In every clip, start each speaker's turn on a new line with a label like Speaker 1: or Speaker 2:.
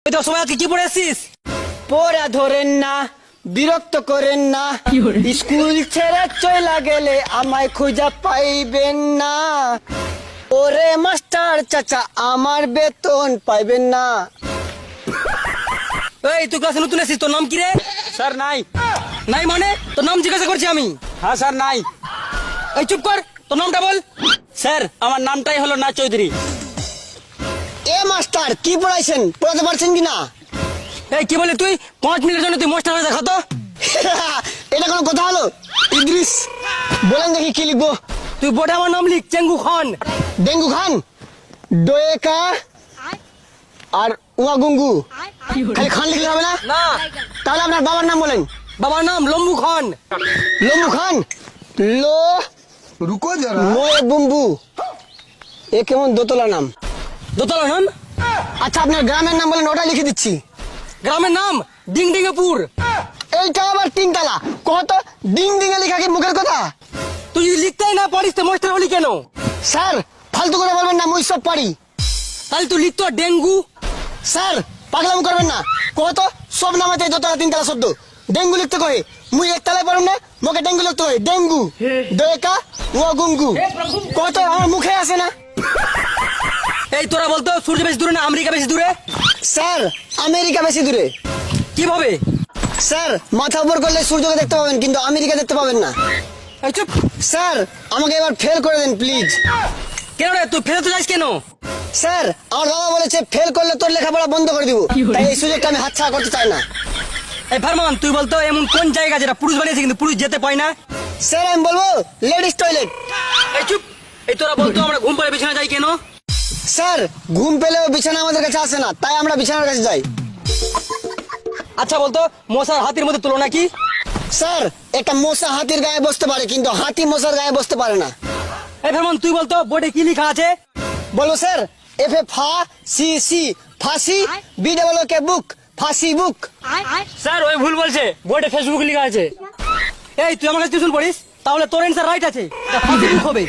Speaker 1: কি পড়ে আসছিস?
Speaker 2: পড়া ধরেন না, বিরক্ত করেন না, স্কুল ছেড়ে চলে গেলে আমায় খুঁজে পাইবেন না। ওরে মাস্টার চাচা আমার বেতন পাইবেন না।
Speaker 1: এই তুই ক্লাসে নতুন আসছিস, তোর নাম কি রে?
Speaker 3: স্যার নাই।
Speaker 1: নাই মানে? তোর নাম জিজ্ঞাসা করছি আমি।
Speaker 3: হ্যাঁ স্যার নাই।
Speaker 1: এই চুপ কর, তোর নামটা বল।
Speaker 3: স্যার আমার নামটাই হলো না চৌধুরী।
Speaker 2: এ মাস্টার কি পড়াইছেন, পড়াতে পারছেন কিনা?
Speaker 1: এই কি বলে তুই? 5 মিনিটের জন্য তুই মাস্টার হয়ে দেখা তো।
Speaker 2: এটা কোনো কথা হলো? ইদ্রিস বলেন দেখি কি লিখবো?
Speaker 1: তুই বোর্ডে আমার নাম লিখ, চেঙ্গু খান।
Speaker 2: ডেঙ্গু খান, ডোয়েকা আর উয়াগুঙ্গু। খালি খান লিখলে হবে না?
Speaker 1: না,
Speaker 2: তাহলে আপনার বাবার নাম বলেন।
Speaker 1: বাবার নাম লম্বু খান।
Speaker 2: লম্বু খান, লো
Speaker 4: रुको जरा।
Speaker 2: মোয়ে বুম্বু। এ কেমন দোতলা নাম।
Speaker 1: দোতলা নাম?
Speaker 2: আচ্ছা আপনার গ্রামের নাম বলেন, ওটা লিখে দিচ্ছি।
Speaker 1: গ্রামের নাম ডিংডিঙ্গপুর।
Speaker 2: এইটা আবার তিনতলা, কত ডিং ডিঙে লেখা কি মুখের কথা?
Speaker 1: তুই যদি লিখতেই না পারিস তো মাস্টার হলি কেন?
Speaker 2: স্যার ফালতু করে বলবেন না, মুই সব পারি।
Speaker 1: তাহলে তুই লিখতো ডেঙ্গু।
Speaker 2: স্যার পাগলামি করবেন না, কত সব নামাতে দোতলা তিনতলা শব্দ। ডেঙ্গু লিখতে কহে, মুই একতলায় পারুম না, মুখে ডেঙ্গু লিখতে হয়। ডেঙ্গু ডেকা ও গুঙ্গু, কত আমার মুখে আসে না।
Speaker 1: এই তোরা বলতো সূর্য বেশি দূরে না আমেরিকা বেশি দূরে?
Speaker 2: স্যার আমেরিকা বেশি দূরে।
Speaker 1: কিভাবে?
Speaker 2: স্যার মাথা উপর করলে সূর্যকে দেখতে পাবেন, কিন্তু আমেরিকা দেখতে পাবেন না।
Speaker 1: এই চুপ।
Speaker 2: স্যার আমাকে এবার ফেল করে দেন প্লিজ।
Speaker 1: কেন রে, তুই ফেরত যাস কেন?
Speaker 2: স্যার আমার বাবা বলেছে ফেল করলে তোর লেখাপড়া বন্ধ করে দিব, তাই এই সুযোগটা আমি হাতছাড়া করতে চাই না।
Speaker 1: এই ফারমান তুই বলতো এমন কোন জায়গা যেটা পুরুষ বানিয়েছে কিন্তু পুরুষ যেতে পায় না?
Speaker 2: স্যার আমি বলবো লেডিস টয়লেট।
Speaker 1: এই চুপ। এই তোরা বলতো আমরা ঘুম পাড়ে বিছানা যাই কেন?
Speaker 2: স্যার ঘুম পেলেও বিছানা আমাদের কাছে আসে না, তাই আমরা বিছানার কাছে যাই।
Speaker 1: আচ্ছা বলতো মশার হাতির মধ্যে তুলনা কি?
Speaker 2: স্যার একটা মশা হাতির গায়ে বসতে পারে, কিন্তু হাতি মশার গায়ে বসতে পারে না।
Speaker 1: এই ফারমান তুই বলতো বোর্ডে কি লেখা আছে?
Speaker 2: বলো স্যার, এফ এ ফা সি সি ফাঁসি, বি ডাবল ও কে বুক, ফাঁসি বুক।
Speaker 3: স্যার ওই ভুল বলছে, বোর্ডে ফেসবুক লেখা আছে।
Speaker 1: এই তুই আমার কাছে টিউশন পড়িস, তাহলে তোর অ্যান্সার রাইট আছে, এটা ফাঁসি বুক হবে।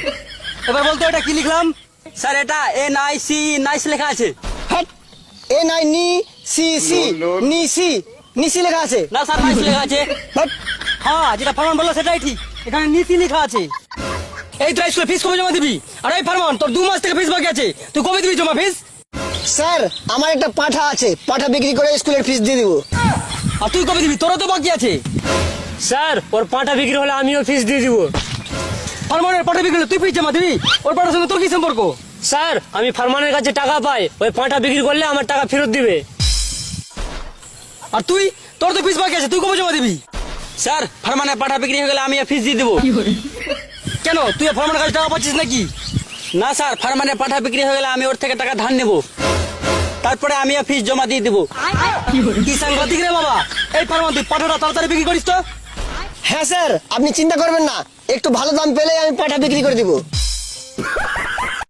Speaker 1: এবার বলতো এটা কি লিখলাম?
Speaker 3: স্যার এটা NIC নাইস লেখা আছে।
Speaker 2: হ্যাট, এ নাই নি সি সি নিসি নিসি লেখা আছে।
Speaker 3: না স্যার নাইস লেখা আছে।
Speaker 2: হ্যাট,
Speaker 1: হ্যাঁ যেটা ফারমান বললো সেটাই ঠিক, এখানে নিচি লেখা আছে। এই তোর স্কুলে ফিস কবে জমা দিবি? আর এই ফারমান তোর 2 মাস থেকে ফিস বাকি আছে, তুই কবে দিবি জমা ফিস?
Speaker 2: স্যার আমার একটা পাঠা আছে, পাঠা বিক্রি করে স্কুলের ফিস দিয়ে দিব।
Speaker 1: আর তুই কবে দিবি? তোরও তো বাকি আছে।
Speaker 3: স্যার ওর পাটা বিক্রি হলে আমিও ফিস দিয়ে দিব।
Speaker 1: ফারমানের পাঠা বিক্রি হলে তুই ফিস জমা দিবি, ওর পাঠার সঙ্গে তোর কি সম্পর্ক?
Speaker 3: স্যার আমি ফারমানের কাছে টাকা পাই, ওই পাটা বিক্রি করলে আমার টাকা ফেরত দিবে।
Speaker 1: আর তুই, তোর তো ফিস বাকি আছে, তুই কবে জমা দিবি?
Speaker 3: স্যার ফারমানের পাটা বিক্রি হয়ে গেলে আমি ফিস দিয়ে দেবো।
Speaker 1: কেন তুই ফারমানের কাছে টাকা পাচ্ছিস নাকি?
Speaker 3: না স্যার ফারমানের পাঠা বিক্রি হয়ে গেলে আমি ওর থেকে টাকা ধার নেব, তারপরে আমি ফিস জমা দিয়ে দেবো।
Speaker 1: কি সাংঘাতিক রে বাবা। এই ফারমান তুই পাঠাটা তাড়াতাড়ি বিক্রি করিস তো।
Speaker 2: হ্যাঁ স্যার আপনি চিন্তা করবেন না, একটু ভালো দাম পেলে আমি পাঠা বিক্রি করে দিব।